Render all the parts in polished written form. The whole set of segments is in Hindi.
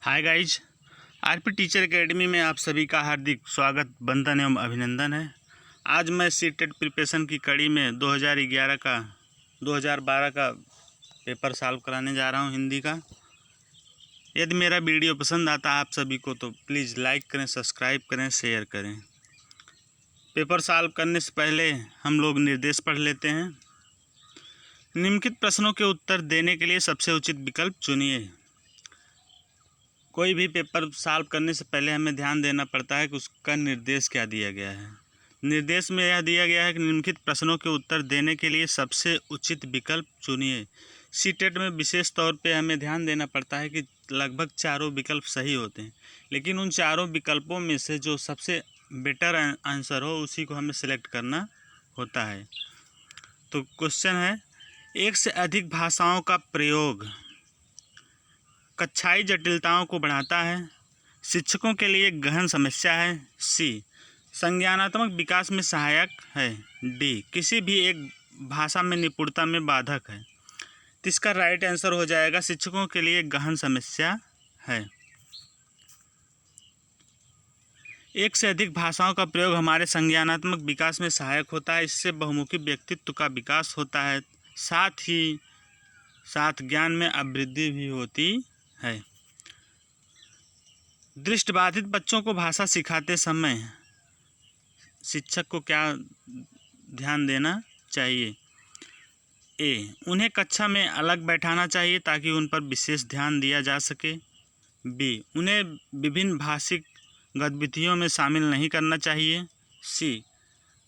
Hi guys, RP teacher academy में आप सभी का हार्दिक स्वागत, वंदन एवं अभिनंदन है। आज मैं सीटेट प्रिपरेशन की कड़ी में 2012 का पेपर सॉल्व कराने जा रहा हूं हिंदी का। यदि मेरा वीडियो पसंद आता है आप सभी को तो प्लीज़ लाइक करें, सब्सक्राइब करें, शेयर करें। पेपर सॉल्व करने से पहले हम लोग निर्देश पढ़ लेते हैं। निम्नलिखित प्रश्नों के उत्तर देने के लिए सबसे उचित विकल्प चुनिए। कोई भी पेपर सॉल्व करने से पहले हमें ध्यान देना पड़ता है कि उसका निर्देश क्या दिया गया है। निर्देश में यह दिया गया है कि निम्नलिखित प्रश्नों के उत्तर देने के लिए सबसे उचित विकल्प चुनिए। सीटेट में विशेष तौर पे हमें ध्यान देना पड़ता है कि लगभग चारों विकल्प सही होते हैं, लेकिन उन चारों विकल्पों में से जो सबसे बेटर आंसर हो उसी को हमें सेलेक्ट करना होता है। तो क्वेश्चन है, एक से अधिक भाषाओं का प्रयोग कक्षाई जटिलताओं को बढ़ाता है, शिक्षकों के लिए एक गहन समस्या है। सी, संज्ञानात्मक विकास में सहायक है। डी, किसी भी एक भाषा में निपुणता में बाधक है। तो इसका राइट आंसर हो जाएगा शिक्षकों के लिए एक गहन समस्या है। एक से अधिक भाषाओं का प्रयोग हमारे संज्ञानात्मक विकास में सहायक होता है। इससे बहुमुखी व्यक्तित्व का विकास होता है, साथ ही साथ ज्ञान में अभिवृद्धि भी होती है। दृष्टिबाधित बच्चों को भाषा सिखाते समय शिक्षक को क्या ध्यान देना चाहिए? ए, उन्हें कक्षा में अलग बैठाना चाहिए ताकि उन पर विशेष ध्यान दिया जा सके। बी, उन्हें विभिन्न भाषिक गतिविधियों में शामिल नहीं करना चाहिए। सी,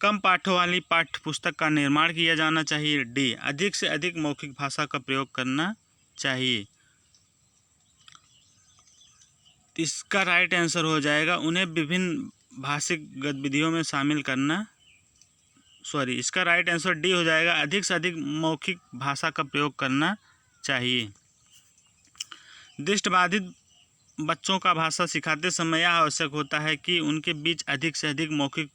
कम पाठों वाली पाठ्य पुस्तक का निर्माण किया जाना चाहिए। डी, अधिक से अधिक मौखिक भाषा का प्रयोग करना चाहिए। इसका राइट आंसर हो जाएगा उन्हें विभिन्न भाषिक गतिविधियों में शामिल करना, इसका राइट आंसर डी हो जाएगा, अधिक से अधिक मौखिक भाषा का प्रयोग करना चाहिए। दृष्टिबाधित बच्चों का भाषा सिखाते समय यह आवश्यक होता है कि उनके बीच अधिक से अधिक मौखिक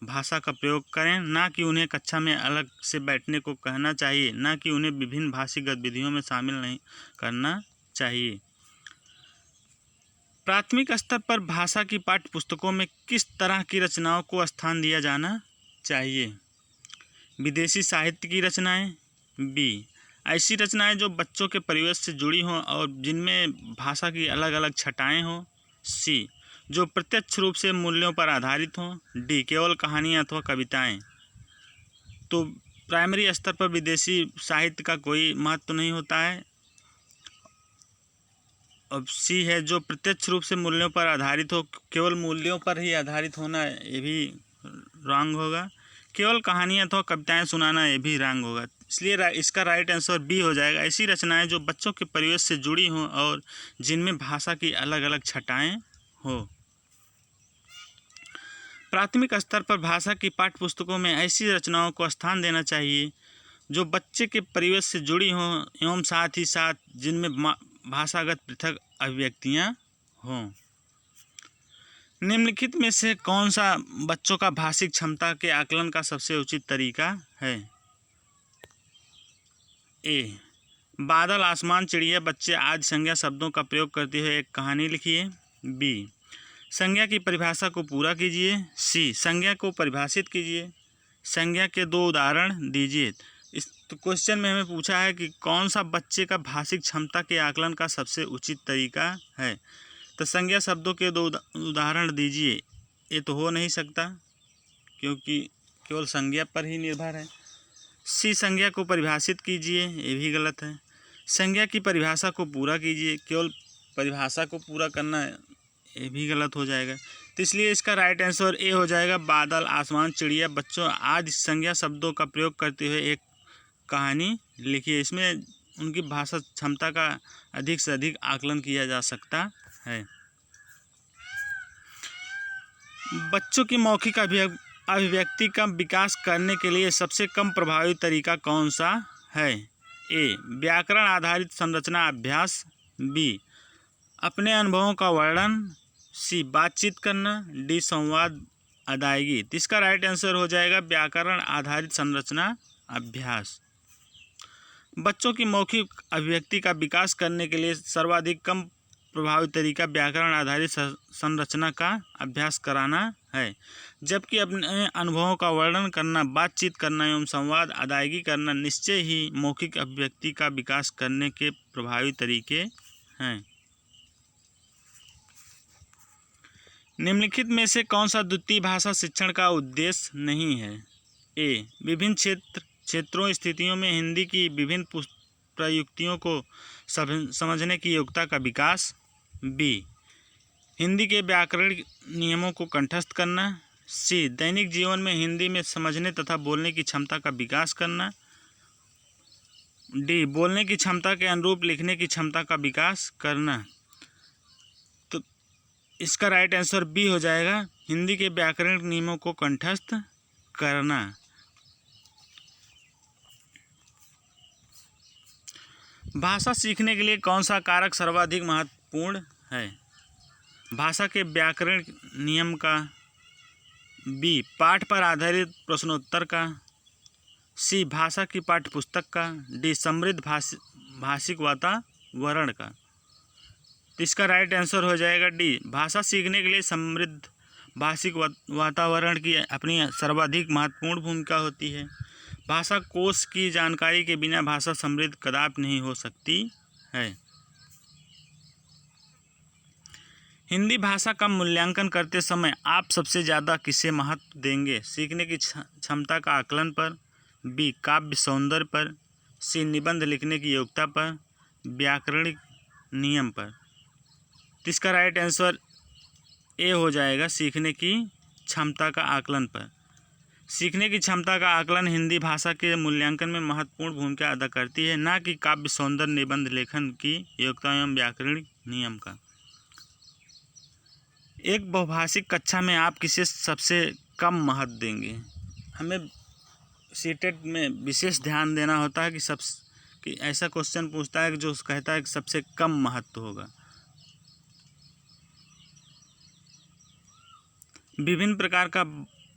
भाषा का प्रयोग करें, ना कि उन्हें कक्षा में अलग से बैठने को कहना चाहिए, ना कि उन्हें विभिन्न भाषिक गतिविधियों में शामिल नहीं करना चाहिए। प्राथमिक स्तर पर भाषा की पाठ्य पुस्तकों में किस तरह की रचनाओं को स्थान दिया जाना चाहिए? विदेशी साहित्य की रचनाएं। बी, ऐसी रचनाएं जो बच्चों के परिवेश से जुड़ी हों और जिनमें भाषा की अलग अलग छटाएं हों। सी, जो प्रत्यक्ष रूप से मूल्यों पर आधारित हों। डी, केवल कहानियाँ अथवा कविताएं। तो प्राइमरी स्तर पर विदेशी साहित्य का कोई महत्व नहीं होता है। अब सी है, जो प्रत्यक्ष रूप से मूल्यों पर आधारित हो। केवल मूल्यों पर ही आधारित होना ये भी रॉन्ग होगा। केवल कहानियाँ अथवा कविताएं सुनाना ये भी रॉन्ग होगा। इसलिए इसका राइट आंसर बी हो जाएगा, ऐसी रचनाएं जो बच्चों के परिवेश से जुड़ी हों और जिनमें भाषा की अलग अलग छटाएं हो। प्राथमिक स्तर पर भाषा की पाठ्य पुस्तकों में ऐसी रचनाओं को स्थान देना चाहिए जो बच्चे के परिवेश से जुड़ी हों एवं साथ ही साथ जिनमें भाषागत पृथक अभिव्यक्तियाँ हों। निम्नलिखित में से कौन सा बच्चों का भाषिक क्षमता के आकलन का सबसे उचित तरीका है? ए, बादल, आसमान, चिड़िया, बच्चे आदि संज्ञा शब्दों का प्रयोग करते हुए एक कहानी लिखिए। बी, संज्ञा की परिभाषा को पूरा कीजिए। सी, संज्ञा को परिभाषित कीजिए। संज्ञा के 2 उदाहरण दीजिए। इस क्वेश्चन में हमें पूछा है कि कौन सा बच्चे का भाषिक क्षमता के आकलन का सबसे उचित तरीका है। तो संज्ञा शब्दों के 2 उदाहरण दीजिए, ये तो हो नहीं सकता क्योंकि केवल संज्ञा पर ही निर्भर है। सी, संज्ञा को परिभाषित कीजिए, ये भी गलत है। संज्ञा की परिभाषा को पूरा कीजिए, केवल परिभाषा को पूरा करना ये भी गलत हो जाएगा। तो इसलिए इसका राइट आंसर ए हो जाएगा, बादल, आसमान, चिड़िया, बच्चों आदि संज्ञा शब्दों का प्रयोग करते हुए एक कहानी लिखिए। इसमें उनकी भाषा क्षमता का अधिक से अधिक आकलन किया जा सकता है। बच्चों की मौखिक अभिव्यक्ति का विकास करने के लिए सबसे कम प्रभावी तरीका कौन सा है? ए, व्याकरण आधारित संरचना अभ्यास। बी, अपने अनुभवों का वर्णन। सी, बातचीत करना। डी, संवाद अदायगी। तो इसका राइट आंसर हो जाएगा व्याकरण आधारित संरचना अभ्यास। बच्चों की मौखिक अभिव्यक्ति का विकास करने के लिए सर्वाधिक कम प्रभावी तरीका व्याकरण आधारित संरचना का अभ्यास कराना है, जबकि अपने अनुभवों का वर्णन करना, बातचीत करना एवं संवाद अदायगी करना निश्चय ही मौखिक अभिव्यक्ति का विकास करने के प्रभावी तरीके हैं। निम्नलिखित में से कौन सा द्वितीय भाषा शिक्षण का उद्देश्य नहीं है? ए, विभिन्न क्षेत्रों स्थितियों में हिंदी की विभिन्न प्रयुक्तियों को समझने की योग्यता का विकास। बी, हिंदी के व्याकरणिक नियमों को कंठस्थ करना। सी, दैनिक जीवन में हिंदी में समझने तथा बोलने की क्षमता का विकास करना। डी, बोलने की क्षमता के अनुरूप लिखने की क्षमता का विकास करना। तो इसका राइट आंसर बी हो जाएगा, हिंदी के व्याकरणिक नियमों को कंठस्थ करना। भाषा सीखने के लिए कौन सा कारक सर्वाधिक महत्वपूर्ण है? भाषा के व्याकरण नियम का। बी, पाठ पर आधारित प्रश्नोत्तर का। सी, भाषा की पाठ्यपुस्तक का। डी, समृद्ध भाषिक वातावरण का। तो इसका राइट आंसर हो जाएगा डी, भाषा सीखने के लिए समृद्ध भाषिक वातावरण की अपनी सर्वाधिक महत्वपूर्ण भूमिका होती है। भाषा कोश की जानकारी के बिना भाषा समृद्ध कदापि नहीं हो सकती है। हिंदी भाषा का मूल्यांकन करते समय आप सबसे ज़्यादा किसे महत्व देंगे? सीखने की क्षमता का आकलन पर। बी, काव्य सौंदर्य पर। सी, निबंध लिखने की योग्यता पर। व्याकरणिक नियम पर। तो इसका राइट आंसर ए हो जाएगा, सीखने की क्षमता का आकलन पर। सीखने की क्षमता का आकलन हिंदी भाषा के मूल्यांकन में महत्वपूर्ण भूमिका अदा करती है, ना कि काव्य सौंदर्य, निबंध लेखन की योग्यता एवं व्याकरणिक नियम का। एक बहुभाषिक कक्षा में आप किसे सबसे कम महत्व देंगे? हमें सीटेट में विशेष ध्यान देना होता है कि ऐसा क्वेश्चन पूछता है कि जो कहता है कि सबसे कम महत्व होगा। विभिन्न प्रकार का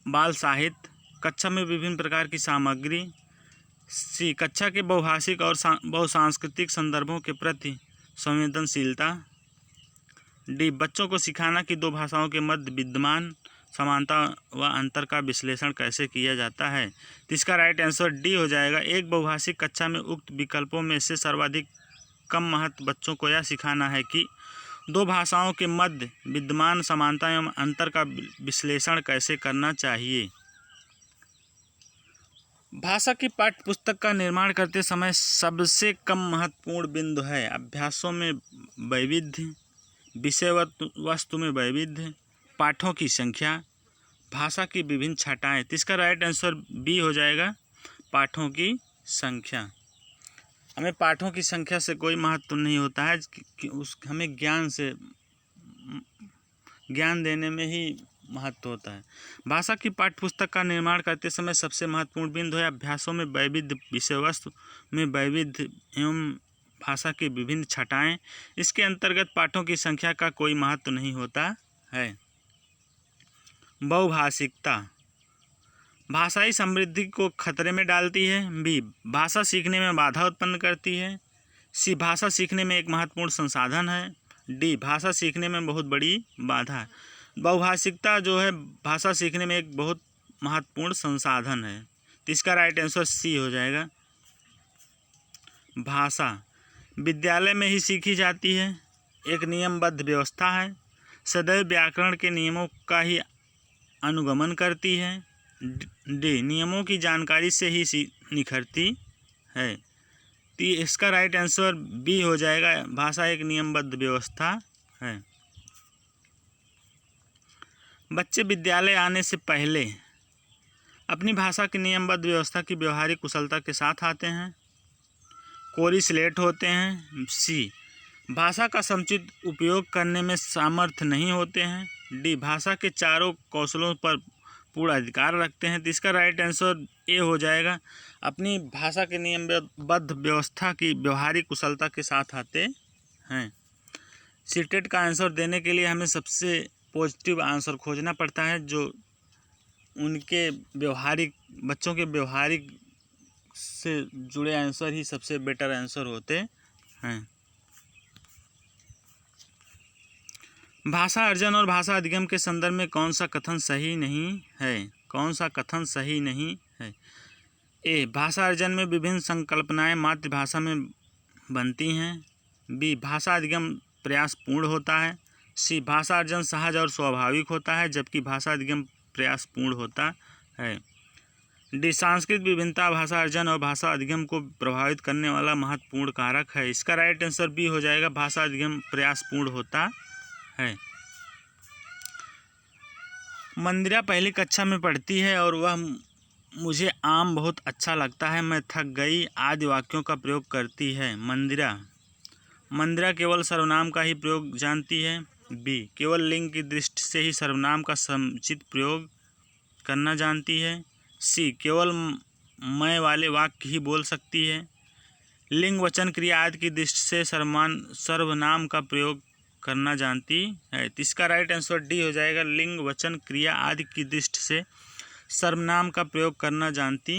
बाल साहित्य। कक्षा में विभिन्न प्रकार की सामग्री। सी, कक्षा के बहुभाषिक और बहुसांस्कृतिक संदर्भों के प्रति संवेदनशीलता। डी, बच्चों को सिखाना कि दो भाषाओं के मध्य विद्यमान समानता व अंतर का विश्लेषण कैसे किया जाता है। तो इसका राइट आंसर डी हो जाएगा, एक बहुभाषिक कक्षा में उक्त विकल्पों में से सर्वाधिक कम महत्व बच्चों को यह सिखाना है कि दो भाषाओं के मध्य विद्यमान समानता एवं अंतर का विश्लेषण कैसे करना चाहिए। भाषा की पाठ्यपुस्तक का निर्माण करते समय सबसे कम महत्वपूर्ण बिंदु है अभ्यासों में वैविध्य, विषय वस्तु में वैविध्य, पाठों की संख्या, भाषा की विभिन्न छटाएँ। तो इसका राइट आंसर बी हो जाएगा, पाठों की संख्या। हमें पाठों की संख्या से कोई महत्व नहीं होता है कि हमें ज्ञान देने में ही महत्व होता है। भाषा की पाठ्यपुस्तक का निर्माण करते समय सबसे महत्वपूर्ण बिंदु है अभ्यासों में वैविध्य, विषय वस्तु में वैविध्य एवं भाषा की विभिन्न छटाएँ। इसके अंतर्गत पाठों की संख्या का कोई महत्व नहीं होता है। बहुभाषिकता भाषाई समृद्धि को खतरे में डालती है। बी, भाषा सीखने में बाधा उत्पन्न करती है। सी, भाषा सीखने में एक महत्वपूर्ण संसाधन है। डी, भाषा सीखने में बहुत बड़ी बाधा है। बहुभाषिकता जो है भाषा सीखने में एक बहुत महत्वपूर्ण संसाधन है। तो इसका राइट आंसर सी हो जाएगा। भाषा विद्यालय में ही सीखी जाती है, एक नियमबद्ध व्यवस्था है, सदैव व्याकरण के नियमों का ही अनुगमन करती है। डी, नियमों की जानकारी से ही निखरती है। तो इसका राइट आंसर बी हो जाएगा, भाषा एक नियमबद्ध व्यवस्था है। बच्चे विद्यालय आने से पहले अपनी भाषा की नियमबद्ध व्यवस्था की व्यवहारिक कुशलता के साथ आते हैं, कोरी स्लेट होते हैं। सी, भाषा का समुचित उपयोग करने में सामर्थ्य नहीं होते हैं। डी, भाषा के चारों कौशलों पर पूर्ण अधिकार रखते हैं। तो इसका राइट आंसर ए हो जाएगा, अपनी भाषा के नियमबद्ध व्यवस्था की व्यवहारिक कुशलता के साथ आते हैं। सीटेट का आंसर देने के लिए हमें सबसे पॉजिटिव आंसर खोजना पड़ता है, जो उनके व्यवहारिक बच्चों के व्यवहारिक से जुड़े आंसर ही सबसे बेटर आंसर होते हैं। भाषा अर्जन और भाषा अधिगम के संदर्भ में कौन सा कथन सही नहीं है? कौन सा कथन सही नहीं है? ए, भाषा अर्जन में विभिन्न संकल्पनाएं मातृभाषा में बनती हैं। बी, भाषा अधिगम प्रयासपूर्ण होता है। सी, भाषा अर्जन सहज और स्वाभाविक होता है जबकि भाषा अधिगम प्रयासपूर्ण होता है। डी, सांस्कृतिक विभिन्नता भाषा अर्जन और भाषा अधिगम को प्रभावित करने वाला महत्वपूर्ण कारक है। इसका राइट आंसर बी हो जाएगा, भाषा अधिगम प्रयासपूर्ण होता है। मंदिरा पहली कक्षा में पढ़ती है और वह मुझे आम बहुत अच्छा लगता है, मैं थक गई आदि वाक्यों का प्रयोग करती है। मंदिरा केवल सर्वनाम का ही प्रयोग जानती है। बी, केवल लिंग की दृष्टि से ही सर्वनाम का समुचित प्रयोग करना जानती है। सी, केवल मैं वाले वाक्य ही बोल सकती है। लिंग वचन क्रिया आदि की दृष्टि से सर्वनाम का प्रयोग करना जानती है। तो इसका राइट आंसर डी हो जाएगा, लिंग वचन क्रिया आदि की दृष्टि से सर्वनाम का प्रयोग करना जानती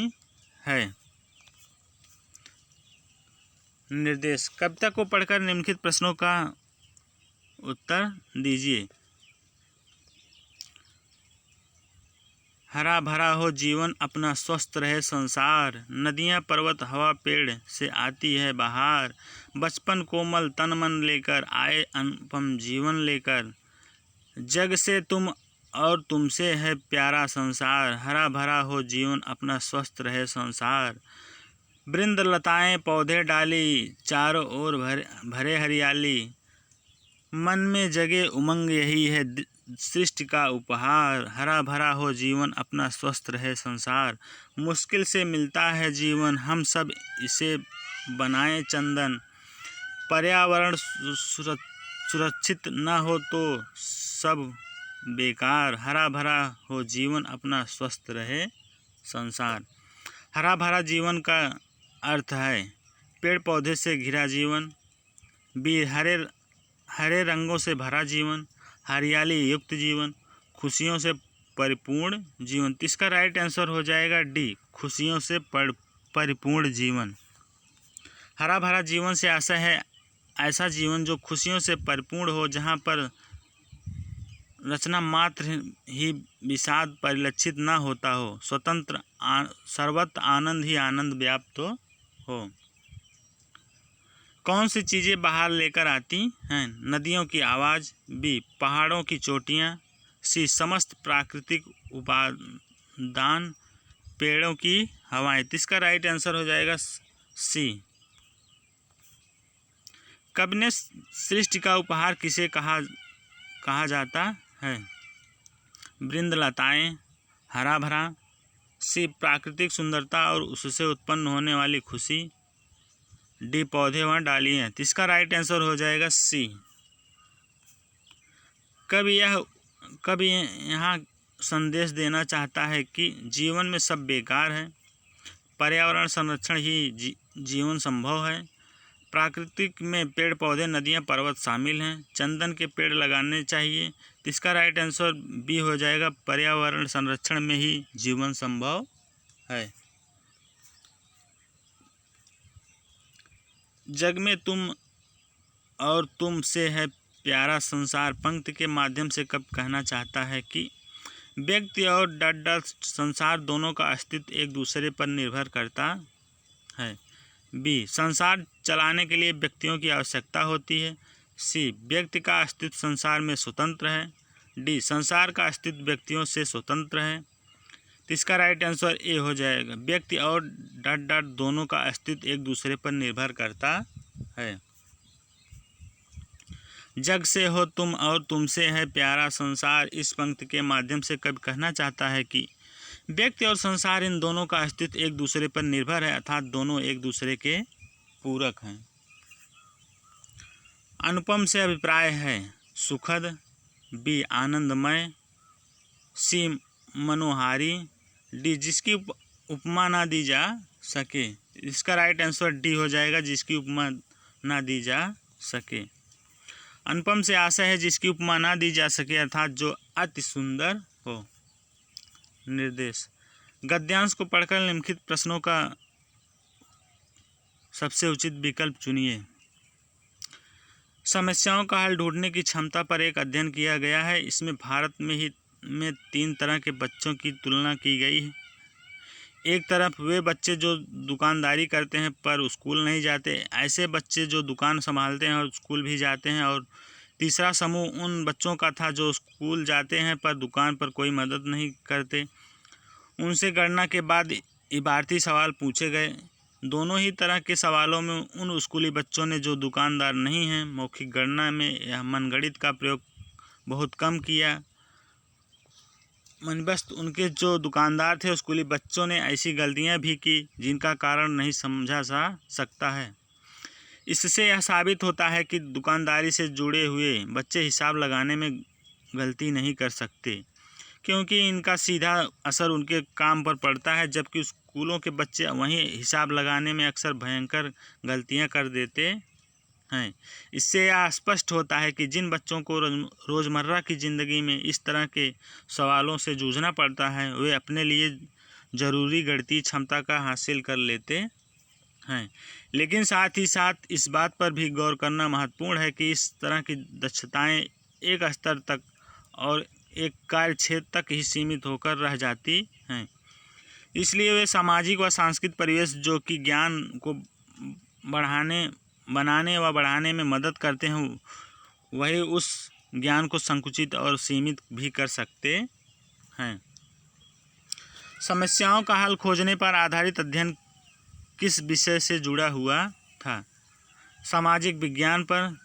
है। निर्देश, कविता को पढ़कर निम्नलिखित प्रश्नों का उत्तर दीजिए। हरा भरा हो जीवन अपना स्वस्थ रहे संसार, नदियाँ पर्वत हवा पेड़ से आती है बहार, बचपन कोमल तन मन लेकर आए अनुपम जीवन लेकर, जग से तुम और तुमसे है प्यारा संसार, हरा भरा हो जीवन अपना स्वस्थ रहे संसार, वृंद लताएं पौधे डाली चारों ओर भरे हरियाली, मन में जगे उमंग यही है सृष्टि का उपहार, हरा भरा हो जीवन अपना स्वस्थ रहे संसार, मुश्किल से मिलता है जीवन हम सब इसे बनाए चंदन, पर्यावरण सुरक्षित न हो तो सब बेकार, हरा भरा हो जीवन अपना स्वस्थ रहे संसार। हरा भरा जीवन का अर्थ है पेड़ पौधे से घिरा जीवन। बी, हरे रंगों से भरा जीवन, हरियाली युक्त जीवन, खुशियों से परिपूर्ण जीवन। इसका राइट आंसर हो जाएगा डी, खुशियों से परिपूर्ण जीवन। हरा भरा जीवन से आशा है ऐसा जीवन जो खुशियों से परिपूर्ण हो, जहाँ पर रचना मात्र ही विषाद परिलक्षित न होता हो, स्वतंत्र सर्वत्र आनंद ही आनंद व्याप्त हो। कौन सी चीज़ें बाहर लेकर आती हैं? नदियों की आवाज़। बी, पहाड़ों की चोटियाँ। सी, समस्त प्राकृतिक उपादान, पेड़ों की हवाएं। इसका राइट आंसर हो जाएगा सी। कवि ने सृष्टि का उपहार किसे कहा जाता है? वृंद लताएं, हरा भरा। सी, प्राकृतिक सुंदरता और उससे उत्पन्न होने वाली खुशी। डी, पौधे व डालियाँ। इसका राइट आंसर हो जाएगा सी। कवि यहाँ संदेश देना चाहता है कि जीवन में सब बेकार है, पर्यावरण संरक्षण ही जीवन संभव है, प्राकृतिक में पेड़ पौधे नदियाँ पर्वत शामिल हैं, चंदन के पेड़ लगाने चाहिए। इसका राइट आंसर बी हो जाएगा, पर्यावरण संरक्षण में ही जीवन संभव है। जग में तुम और तुम से है प्यारा संसार पंक्ति के माध्यम से कब कहना चाहता है कि व्यक्ति और डर संसार दोनों का अस्तित्व एक दूसरे पर निर्भर करता है। बी, संसार चलाने के लिए व्यक्तियों की आवश्यकता होती है। सी, व्यक्ति का अस्तित्व संसार में स्वतंत्र है। डी, संसार का अस्तित्व व्यक्तियों से स्वतंत्र है। तो इसका राइट आंसर ए हो जाएगा, व्यक्ति और डर दोनों का अस्तित्व एक दूसरे पर निर्भर करता है। जग से हो तुम और तुमसे है प्यारा संसार, इस पंक्ति के माध्यम से कवि कहना चाहता है कि व्यक्ति और संसार इन दोनों का अस्तित्व एक दूसरे पर निर्भर है, अर्थात दोनों एक दूसरे के पूरक हैं। अनुपम से अभिप्राय है सुखद। बी, आनंदमय। सी, मनोहारी। डी, जिसकी उपमा ना दी जा सके। इसका राइट आंसर डी हो जाएगा, जिसकी उपमा ना दी जा सके। अनुपम से आशा है जिसकी उपमा ना दी जा सके, अर्थात जो अति सुंदर हो। निर्देश, गद्यांश को पढ़कर निम्नलिखित प्रश्नों का सबसे उचित विकल्प चुनिए। समस्याओं का हल ढूंढने की क्षमता पर एक अध्ययन किया गया है। इसमें भारत में 3 तरह के बच्चों की तुलना की गई है। एक तरफ वे बच्चे जो दुकानदारी करते हैं पर स्कूल नहीं जाते, ऐसे बच्चे जो दुकान संभालते हैं और स्कूल भी जाते हैं। और तीसरा समूह उन बच्चों का था जो स्कूल जाते हैं पर दुकान पर कोई मदद नहीं करते। उनसे गणना के बाद इबारती सवाल पूछे गए। दोनों ही तरह के सवालों में उन स्कूली बच्चों ने जो दुकानदार नहीं हैं मौखिक गणना में यह मनगणित का प्रयोग बहुत कम किया। मनबस्त उनके जो दुकानदार थे स्कूली बच्चों ने ऐसी गलतियां भी की जिनका कारण नहीं समझा जा सकता है। इससे यह साबित होता है कि दुकानदारी से जुड़े हुए बच्चे हिसाब लगाने में गलती नहीं कर सकते, क्योंकि इनका सीधा असर उनके काम पर पड़ता है, जबकि स्कूलों के बच्चे वहीं हिसाब लगाने में अक्सर भयंकर गलतियां कर देते हैं। इससे यह स्पष्ट होता है कि जिन बच्चों को रोज़मर्रा की ज़िंदगी में इस तरह के सवालों से जूझना पड़ता है वे अपने लिए ज़रूरी गणितीय क्षमता का हासिल कर लेते हैं। लेकिन साथ ही साथ इस बात पर भी गौर करना महत्वपूर्ण है कि इस तरह की दक्षताएं एक स्तर तक और एक कार्य क्षेत्र तक ही सीमित होकर रह जाती हैं। इसलिए वे सामाजिक व सांस्कृतिक परिवेश जो कि ज्ञान को बनाने व बढ़ाने में मदद करते हैं वही उस ज्ञान को संकुचित और सीमित भी कर सकते हैं। समस्याओं का हल खोजने पर आधारित अध्ययन किस विषय से जुड़ा हुआ था? सामाजिक विज्ञान पर,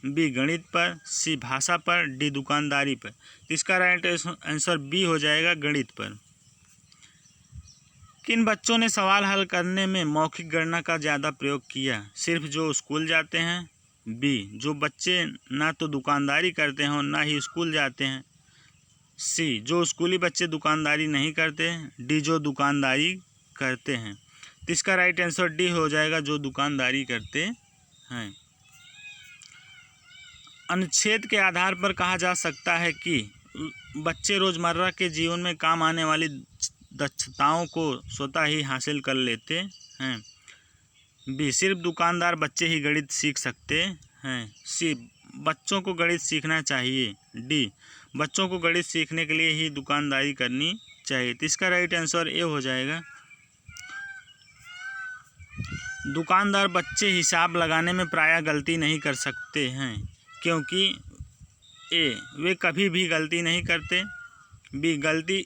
बी गणित पर, सी भाषा पर, डी दुकानदारी पर। इसका राइट आंसर बी हो जाएगा, गणित पर। किन बच्चों ने सवाल हल करने में मौखिक गणना का ज़्यादा प्रयोग किया? सिर्फ जो स्कूल जाते हैं, बी जो बच्चे ना तो दुकानदारी करते हैं और ना ही स्कूल जाते हैं, सी जो स्कूली बच्चे दुकानदारी नहीं करते, डी जो दुकानदारी करते हैं। तो इसका राइट आंसर डी हो जाएगा, जो दुकानदारी करते हैं। अनुच्छेद के आधार पर कहा जा सकता है कि बच्चे रोज़मर्रा के जीवन में काम आने वाली दक्षताओं को स्वतः ही हासिल कर लेते हैं। बी सिर्फ दुकानदार बच्चे ही गणित सीख सकते हैं, सी बच्चों को गणित सीखना चाहिए, डी बच्चों को गणित सीखने के लिए ही दुकानदारी करनी चाहिए। तो इसका राइट आंसर ए हो जाएगा, दुकानदार बच्चे हिसाब लगाने में प्रायः गलती नहीं कर सकते हैं, क्योंकि ए वे कभी भी गलती नहीं करते, बी गलती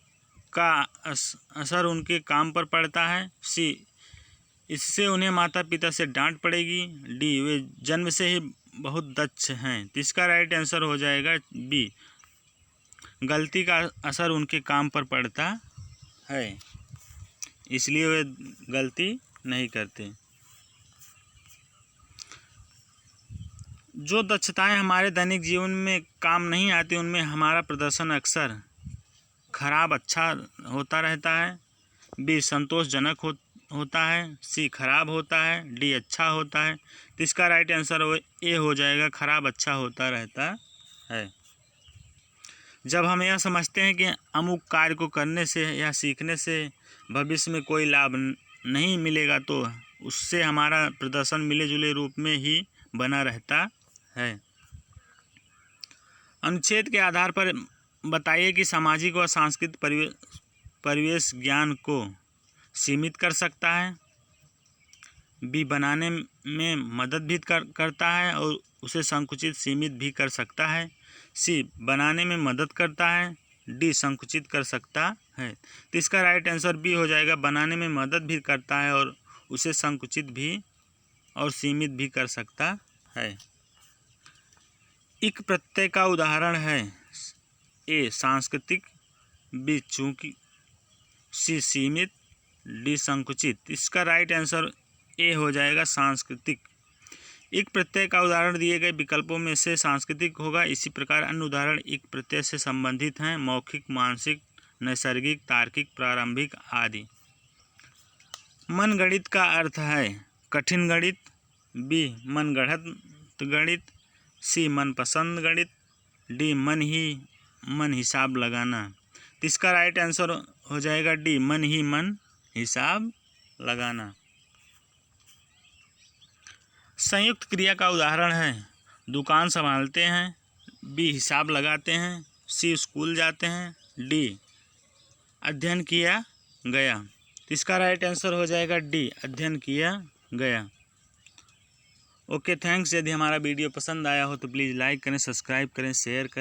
का असर उनके काम पर पड़ता है, सी इससे उन्हें माता पिता से डांट पड़ेगी, डी वे जन्म से ही बहुत दक्ष हैं। तो इसका राइट आंसर हो जाएगा बी, गलती का असर उनके काम पर पड़ता है, इसलिए वे गलती नहीं करते। जो दक्षताएं हमारे दैनिक जीवन में काम नहीं आती उनमें हमारा प्रदर्शन अक्सर खराब अच्छा होता रहता है, बी संतोषजनक होता है, सी खराब होता है, डी अच्छा होता है। तो इसका राइट आंसर ए हो जाएगा, खराब अच्छा होता रहता है। जब हम यह समझते हैं कि अमुक कार्य को करने से या सीखने से भविष्य में कोई लाभ नहीं मिलेगा तो उससे हमारा प्रदर्शन मिले जुले रूप में ही बना रहता है। अनुच्छेद के आधार पर बताइए कि सामाजिक व सांस्कृतिक परिवेश ज्ञान को सीमित कर सकता है, बी बनाने में मदद भी करता है और उसे संकुचित सीमित भी कर सकता है, सी बनाने में मदद करता है, डी संकुचित कर सकता है। तो इसका राइट आंसर बी हो जाएगा, बनाने में मदद भी करता है और उसे संकुचित भी और सीमित भी कर सकता है। इक प्रत्यय का उदाहरण है, ए सांस्कृतिक, बी चूंकि, सी सीमित, डी संकुचित। इसका राइट आंसर ए हो जाएगा, सांस्कृतिक। इक प्रत्यय का उदाहरण दिए गए विकल्पों में से सांस्कृतिक होगा। इसी प्रकार अन्य उदाहरण इक प्रत्यय से संबंधित हैं, मौखिक, मानसिक, नैसर्गिक, तार्किक, प्रारंभिक आदि। मनगणित का अर्थ है कठिन गणित, बी मनगढ़ंत गणित, सी मनपसंद गणित, डी मन हिसाब लगाना। तो इसका राइट आंसर हो जाएगा डी मन हिसाब लगाना। संयुक्त क्रिया का उदाहरण है, दुकान संभालते हैं, बी हिसाब लगाते हैं, सी स्कूल जाते हैं, डी अध्ययन किया गया। तो इसका राइट आंसर हो जाएगा डी अध्ययन किया गया। Okay thanks. यदि हमारा वीडियो पसंद आया हो तो प्लीज़ लाइक करें, सब्सक्राइब करें, शेयर करें।